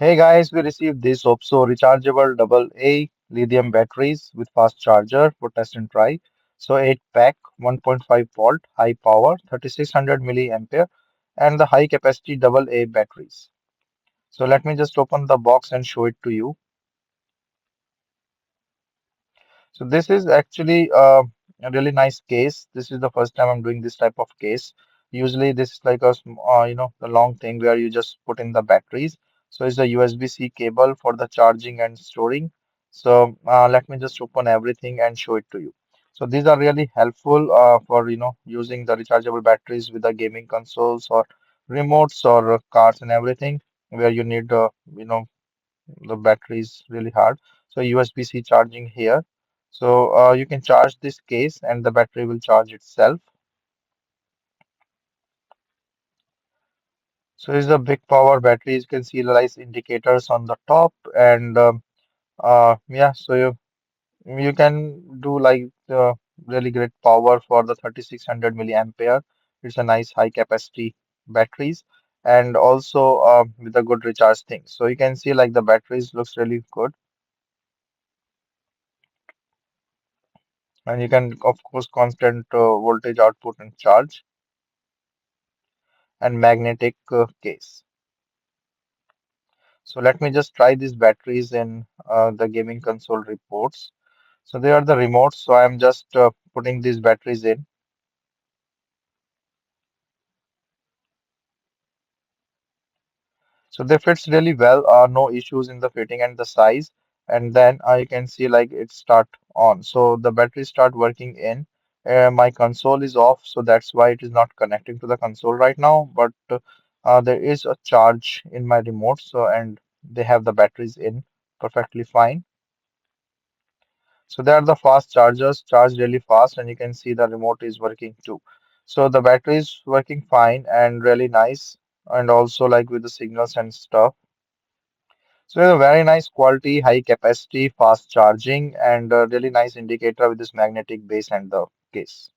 Hey guys, we received this OPSO Rechargeable AA lithium batteries with fast charger for test and try. So 8 pack, 1.5 volt, high power, 3600 milliampere, and the high capacity AA batteries. So let me just open the box and show it to you. So this is actually a really nice case. This is the first time I'm doing this type of case. Usually this is like the long thing where you just put in the batteries. So it's a USB-C cable for the charging and storing. So let me just open everything and show it to you. So these are really helpful for using the rechargeable batteries with the gaming consoles or remotes or cars and everything where you need you know the battery is really hard. So USB-C charging here. So you can charge this case and the battery will charge itself. So this is a big power battery. You can see the nice indicators on the top and yeah, so you can do like really great power for the 3600 milliampere. It's a nice high capacity batteries and also with a good recharge thing. So you can see like the batteries looks really good. And you can of course constant voltage output and charge and magnetic case. So let me just try these batteries in the gaming console reports. So they are the remotes, so I'm just putting these batteries in. So they fits really well, no issues in the fitting and the size. And then you can see like it start on. So the battery start working in. My console is off, so that's why it is not connecting to the console right now. But there is a charge in my remote, so and they have the batteries in perfectly fine. So they are the fast chargers, charge really fast, and you can see the remote is working too. So the battery is working fine and really nice, and also like with the signals and stuff. So a very nice quality, high capacity, fast charging, and a really nice indicator with this magnetic base and the case.